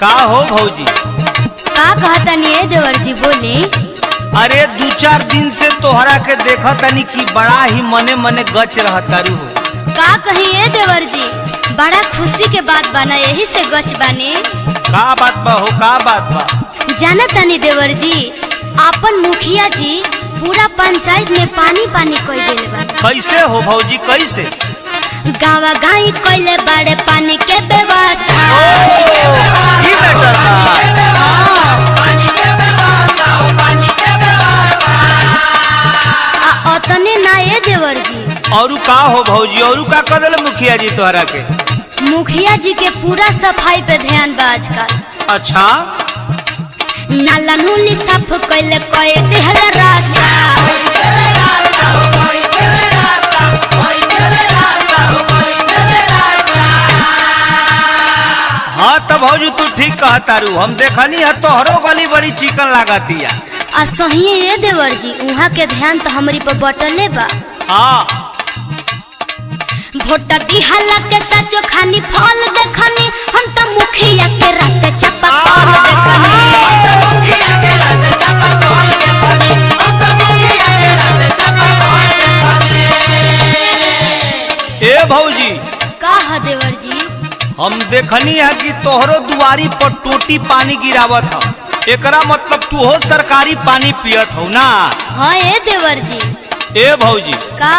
का हो भौजी? का कहता नहीं देवर जी बोले। अरे 2-4 दिन से तोहरा के देखा तनी कि बड़ा ही मने मने गच रहतारू हो। का कहिए देवर जी, बड़ा खुशी के बात बना, यही से गच बने। का बात बा हो, का बात बा? जाना तनी देवर जी, अपन मुखिया जी पूरा पंचायत में पानी पानी कोई दिल बा। कैसे हो भौजी, कैसे? गावा गाई कोइले बड़े पानी के व्यवस्था। ई बेटा अतने ना ये देवर जी। औरू का हो भौजी, औरू का कर दिल मुखिया जी तोहरा के? मुखिया जी के पूरा सफाई पे ध्यान बा आजकल। अच्छा, नाला नूली साफ कोइले कोई दिहल रास्ता। हाँ तो भौजी तू ठीक कहतारू, हम देखनी है तोहरो गली बड़ी चिकन लागतिया। आ सही ये देवर जी, वहाँ के ध्यान तो हमारी पर बटले बा। हाँ भोट दिहला के सचो खानी फल देखनी, हम तो मुखिया के रात चप्पा फल देखनी। ए भौजी, का है देवर जी? हम देखनी है कि तोहरो दुआरी पर टोटी पानी गिरावत है, एकरा मतलब तू हो सरकारी पानी पियत हो ना? हाँ ये देवर जी। ए भौजी, का?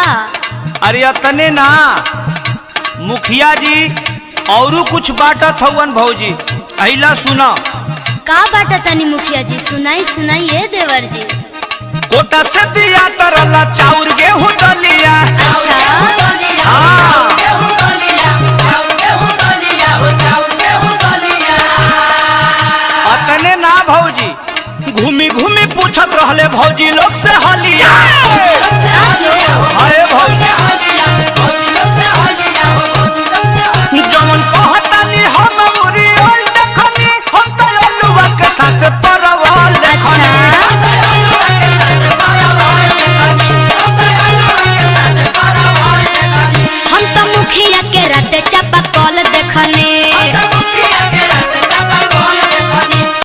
अरे अतने ना, मुखिया जी औरू कुछ बाटत हवन भौजी, अहिला सुना। का बाटा तनी मुखिया जी, सुनाई सुनाई ये देवर जी। कोटा से दिया तरला चाउर गेहूं दलिया। हाँ। अतने ना भौजी, घूमी घूमी पूछत रहले भौजी लोग से हलिया।